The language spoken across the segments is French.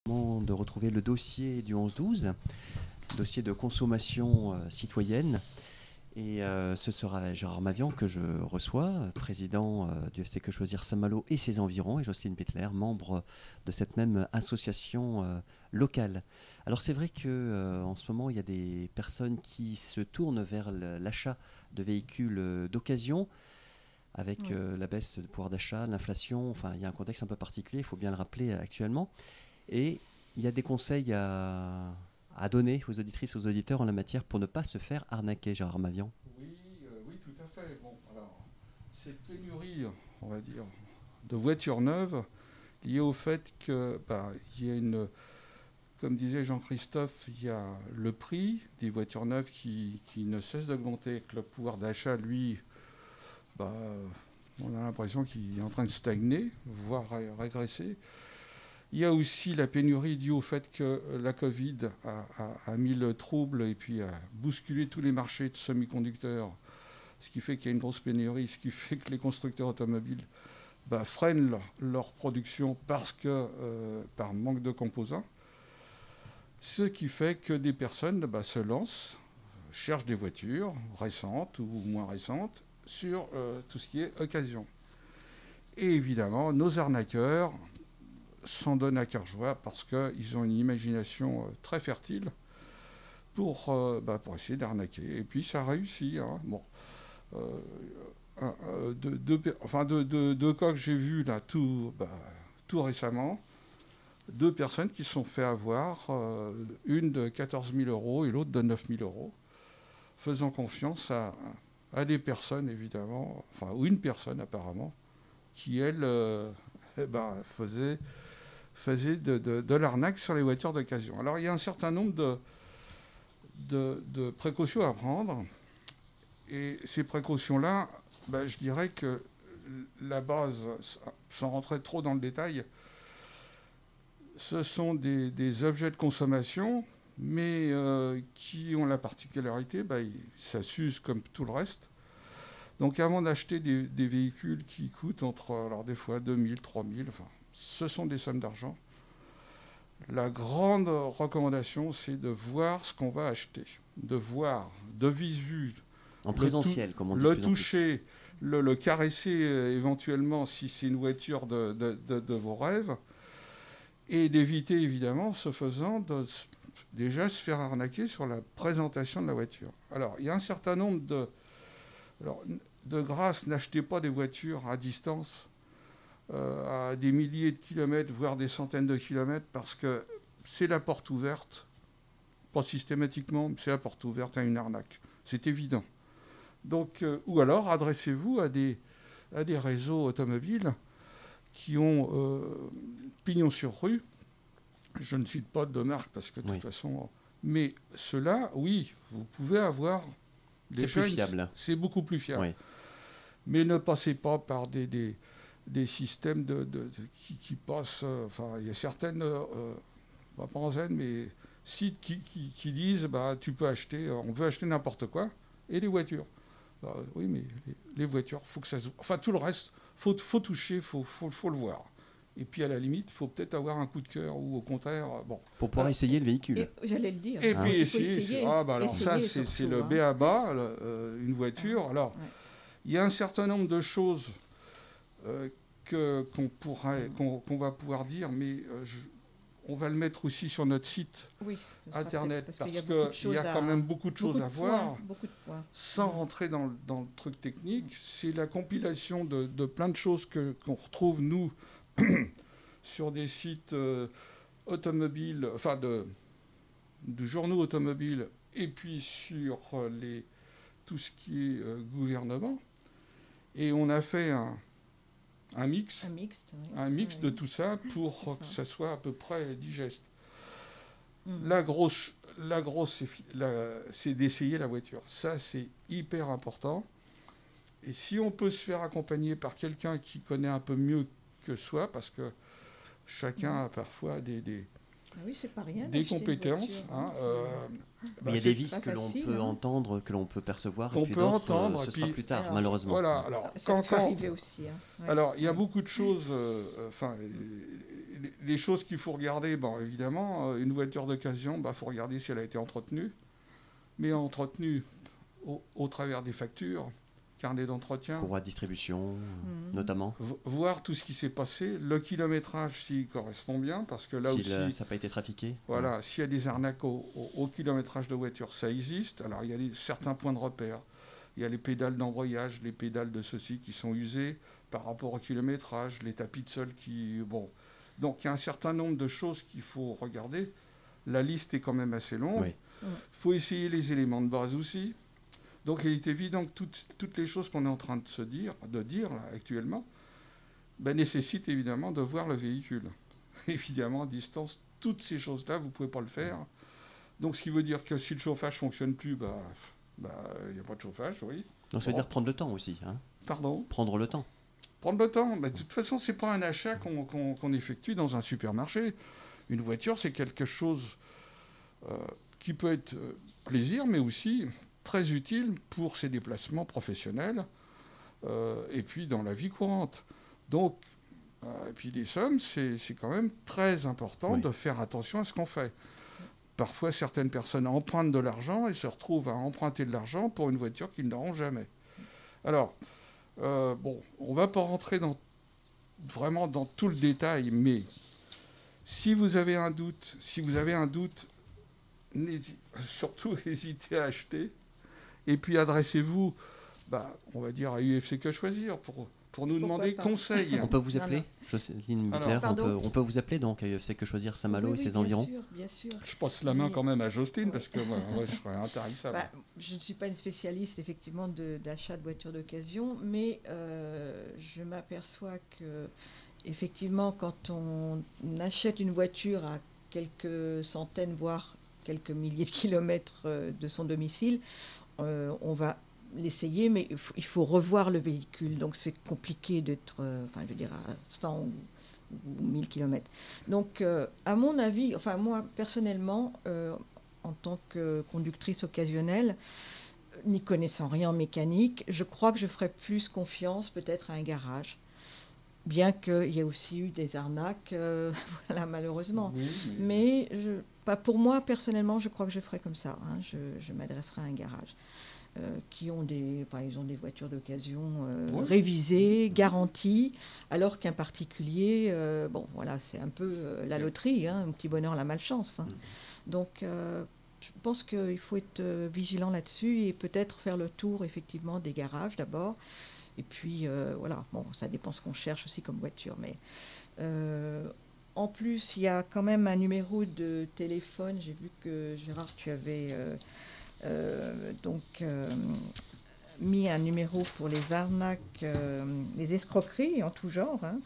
De retrouver le dossier du 11-12, dossier de consommation citoyenne. Et ce sera Gérard Mavian que je reçois, président du FC Que Choisir Saint-Malo et ses environs, et Jocelyne Pétler, membre de cette même association locale. Alors c'est vrai qu'en ce moment, il y a des personnes qui se tournent vers l'achat de véhicules d'occasion, avec la baisse de pouvoir d'achat, l'inflation, enfin il y a un contexte un peu particulier, il faut bien le rappeler actuellement. Et il y a des conseils à donner aux auditrices, aux auditeurs en la matière pour ne pas se faire arnaquer, Gérard Mavian. Oui, tout à fait. Bon, alors, cette pénurie, on va dire, de voitures neuves, liée au fait que, il y a une, comme disait Jean-Christophe, il y a le prix des voitures neuves qui ne cesse d'augmenter, que le pouvoir d'achat, lui, on a l'impression qu'il est en train de stagner, voire régresser. Il y a aussi la pénurie due au fait que la Covid a mis le trouble et puis a bousculé tous les marchés de semi-conducteurs, ce qui fait qu'il y a une grosse pénurie, ce qui fait que les constructeurs automobiles freinent leur production parce que par manque de composants. Ce qui fait que des personnes se lancent, cherchent des voitures récentes ou moins récentes sur tout ce qui est occasion. Et évidemment, nos arnaqueurs s'en donnent à cœur joie parce qu'ils ont une imagination très fertile pour essayer d'arnaquer. Et puis ça réussit. Hein. Bon. Deux cas que j'ai vus là tout récemment, deux personnes qui se sont fait avoir, une de 14 000 € et l'autre de 9 000 €, faisant confiance à des personnes évidemment, ou une personne apparemment, qui elle faisait de l'arnaque sur les voitures d'occasion. Alors il y a un certain nombre de précautions à prendre. Et ces précautions-là, je dirais que la base, sans rentrer trop dans le détail, ce sont des objets de consommation, mais qui ont la particularité, ça s'use comme tout le reste. Donc avant d'acheter des véhicules qui coûtent alors des fois 2 000, 3 000, ce sont des sommes d'argent. La grande recommandation, c'est de voir ce qu'on va acheter, de voir de visu, en présentiel, comme on dit. Le toucher, le caresser éventuellement si c'est une voiture de vos rêves, et d'éviter évidemment, ce faisant, déjà se faire arnaquer sur la présentation de la voiture. Alors, il y a un certain nombre de grâce, n'achetez pas des voitures à distance, à des milliers de kilomètres, voire des centaines de kilomètres, parce que c'est la porte ouverte, pas systématiquement, mais c'est la porte ouverte à une arnaque. C'est évident. Donc, ou alors adressez-vous à des réseaux automobiles qui ont pignon sur rue. Je ne cite pas de marque parce que de toute façon... Mais ceux-là, oui, vous pouvez avoir... C'est plus fiable. C'est beaucoup plus fiable. Oui. Mais ne passez pas par des systèmes qui passent... il y a certaines, pas en zen, mais sites qui disent tu peux acheter, on peut acheter n'importe quoi, et les voitures. Oui, mais les voitures, faut que ça... tout le reste, faut toucher, faut le voir. Et puis, à la limite, il faut peut-être avoir un coup de cœur, ou au contraire... Pour pouvoir essayer le véhicule. J'allais le dire. Et puis, essayer. Alors ça, c'est le b.a.-ba, une voiture. Alors, il y a un certain nombre de choses qu'on va pouvoir dire, mais... on va le mettre aussi sur notre site internet, parce qu'il y a quand même beaucoup de choses à voir, sans rentrer dans le truc technique. C'est la compilation de plein de choses qu'on retrouve, nous, sur des sites automobiles, de journaux automobiles, et puis sur tout ce qui est gouvernement. Et on a fait un mix de tout ça pour que ça soit à peu près digeste. La grosse, c'est d'essayer la voiture. Ça, c'est hyper important. Et si on peut se faire accompagner par quelqu'un qui connaît un peu mieux que soi, parce que chacun a parfois des compétences. Il y a des vices que l'on peut entendre, que l'on peut percevoir, et puis d'autres, ce sera plus tard, malheureusement. Voilà, alors, ça peut arriver aussi. Alors, il y a beaucoup de choses, les choses qu'il faut regarder, bon, évidemment, une voiture d'occasion, il faut regarder si elle a été entretenue. Mais entretenue au travers des factures, carnet d'entretien. Courroie de distribution, notamment. Voir tout ce qui s'est passé, le kilométrage s'il correspond bien, parce que là si aussi... ça n'a pas été trafiqué. Voilà, s'il y a des arnaques au kilométrage de voiture, ça existe. Alors, il y a certains points de repère. Il y a les pédales d'embrayage, les pédales de ceci qui sont usées par rapport au kilométrage, les tapis de sol qui... Bon. Donc, il y a un certain nombre de choses qu'il faut regarder. La liste est quand même assez longue. Oui. Il faut essayer les éléments de base aussi. Donc, il est évident que toutes les choses qu'on est en train de dire là, actuellement, nécessitent évidemment de voir le véhicule. Évidemment, à distance, toutes ces choses-là, vous ne pouvez pas le faire. Donc, ce qui veut dire que si le chauffage ne fonctionne plus, il n'y a pas de chauffage, oui. Donc, ça veut dire prendre le temps aussi. Hein. Pardon ? Prendre le temps. Prendre le temps. De toute façon, ce n'est pas un achat qu'on effectue dans un supermarché. Une voiture, c'est quelque chose qui peut être plaisir, mais aussi très utile pour ses déplacements professionnels et puis dans la vie courante. Donc, et puis les sommes, c'est quand même très important de faire attention à ce qu'on fait. Parfois, certaines personnes empruntent de l'argent et se retrouvent à emprunter de l'argent pour une voiture qu'ils n'auront jamais. Alors, on ne va pas rentrer vraiment dans tout le détail, mais si vous avez un doute, surtout hésitez à acheter. Et puis adressez-vous, on va dire à UFC Que Choisir pour nous demander conseil. On peut vous appeler, Jocelyne Bickler, on peut vous appeler donc à UFC Que Choisir Saint-Malo et ses environs. Bien sûr. Je passe la main quand même à Jocelyne parce que je serais intarissable. Je ne suis pas une spécialiste effectivement d'achat de voitures d'occasion, mais je m'aperçois que effectivement quand on achète une voiture à quelques centaines voire quelques milliers de kilomètres de son domicile, on va l'essayer, mais il faut revoir le véhicule. Donc, c'est compliqué d'être, à 100 ou 1000 km. Donc, à mon avis, moi, personnellement, en tant que conductrice occasionnelle, n'y connaissant rien en mécanique, je crois que je ferais plus confiance peut-être à un garage. Bien qu'il y ait aussi eu des arnaques, malheureusement. Oui, mais pour moi, personnellement, je crois que je ferais comme ça. Hein. Je m'adresserai à un garage. Qui ont ils ont des voitures d'occasion révisées, garanties, alors qu'un particulier, c'est un peu la loterie, un petit bonheur, la malchance. Hein. Donc, je pense qu'il faut être vigilant là-dessus et peut-être faire le tour, effectivement, des garages d'abord. Et puis, ça dépend ce qu'on cherche aussi comme voiture. Mais en plus, il y a quand même un numéro de téléphone. J'ai vu que, Gérard, tu avais... mis un numéro pour les arnaques, les escroqueries en tout genre. Hein.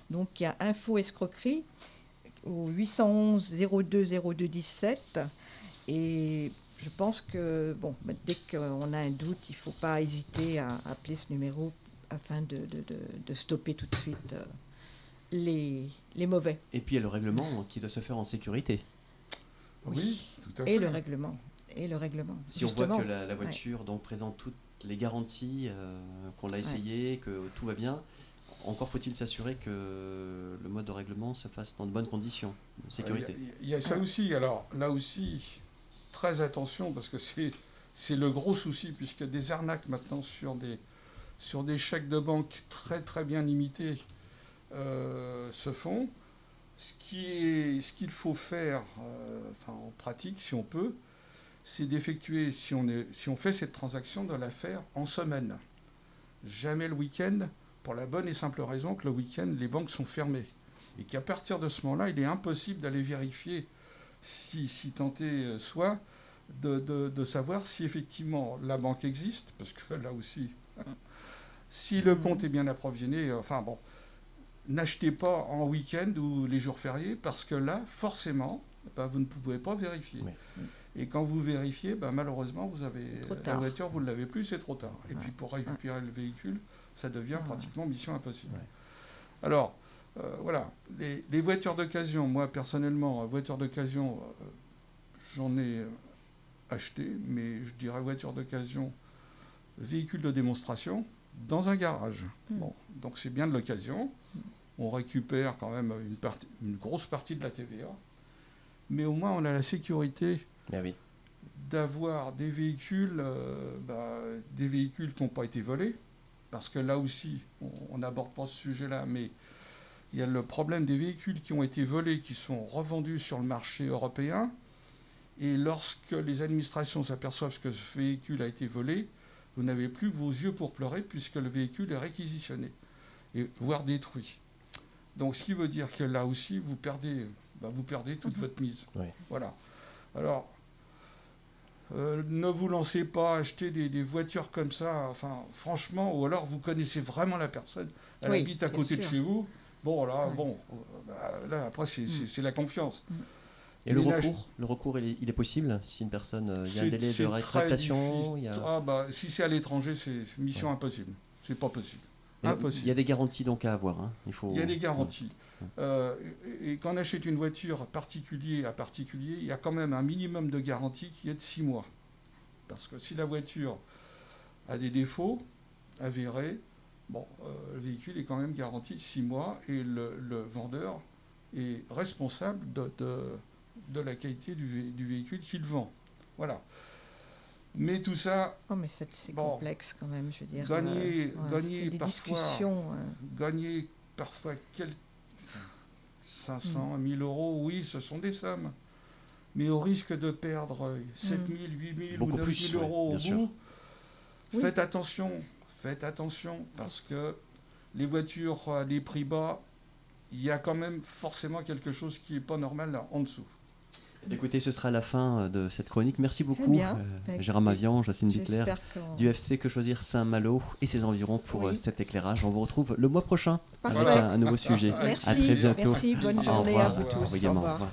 Donc il y a info escroquerie au 811 02 02 17 et je pense que dès qu'on a un doute, il ne faut pas hésiter à appeler ce numéro afin de stopper tout de suite les mauvais. Et puis il y a le règlement qui doit se faire en sécurité. Oui, tout à fait. Et le règlement. Si justement. on voit que la voiture présente toutes les garanties, qu'on l'a essayé, que tout va bien, encore faut-il s'assurer que le mode de règlement se fasse dans de bonnes conditions de sécurité. Il y a ça aussi. Alors là aussi, très attention parce que c'est le gros souci puisque des arnaques maintenant sur des chèques de banque très très bien limités se font. Ce qu'il faut faire en pratique si on peut, c'est d'effectuer, si on fait cette transaction, de la faire en semaine. Jamais le week-end, pour la bonne et simple raison que le week-end, les banques sont fermées. Et qu'à partir de ce moment-là, il est impossible d'aller vérifier, si tenté soit, de savoir si effectivement la banque existe, parce que là aussi, si le compte est bien approvisionné, n'achetez pas en week-end ou les jours fériés, parce que là, forcément, vous ne pouvez pas vérifier. Oui. Et quand vous vérifiez, malheureusement, vous avez la voiture, vous ne l'avez plus, c'est trop tard. Et puis pour récupérer le véhicule, ça devient pratiquement mission impossible. Ouais. Alors, les voitures d'occasion, moi personnellement, voitures d'occasion, j'en ai acheté, mais je dirais voiture d'occasion, véhicule de démonstration, dans un garage. Donc c'est bien de l'occasion. on récupère quand même une grosse partie de la TVA, mais au moins on a la sécurité d'avoir des véhicules qui n'ont pas été volés, parce que là aussi, on n'aborde pas ce sujet-là, mais il y a le problème des véhicules qui ont été volés, qui sont revendus sur le marché européen, et lorsque les administrations s'aperçoivent que ce véhicule a été volé, vous n'avez plus que vos yeux pour pleurer, puisque le véhicule est réquisitionné, voire détruit. Donc ce qui veut dire que là aussi, vous perdez toute votre mise. Oui. Voilà. Alors, ne vous lancez pas à acheter des voitures comme ça, enfin, franchement, ou alors vous connaissez vraiment la personne, elle habite à côté de chez vous, bon, là, là après, c'est la confiance. Et le recours, il est possible si une personne, il y a un délai de rétractation si c'est à l'étranger, c'est mission impossible, c'est pas possible. Il y a des garanties donc à avoir. Il y a des garanties. Et quand on achète une voiture particulier à particulier, il y a quand même un minimum de garantie qui est de 6 mois. Parce que si la voiture a des défauts avérés, le véhicule est quand même garanti 6 mois et le vendeur est responsable de la qualité du véhicule qu'il vend. Voilà. Mais tout ça... mais c'est complexe quand même, je veux dire. Gagner parfois 500, 1000 euros, oui, ce sont des sommes. Mais au risque de perdre 7 000, 8 000 ou 9 000 euros au bout, faites attention, parce que les voitures à des prix bas, il y a quand même forcément quelque chose qui n'est pas normal là, en dessous. Écoutez, ce sera la fin de cette chronique. Merci beaucoup, Gérard Mavian, Jacinthe Bittler, du FC Que Choisir Saint-Malo et ses environs pour cet éclairage. On vous retrouve le mois prochain avec un nouveau sujet. Merci, à très bientôt. Merci, bonne journée à vous tous. Au revoir.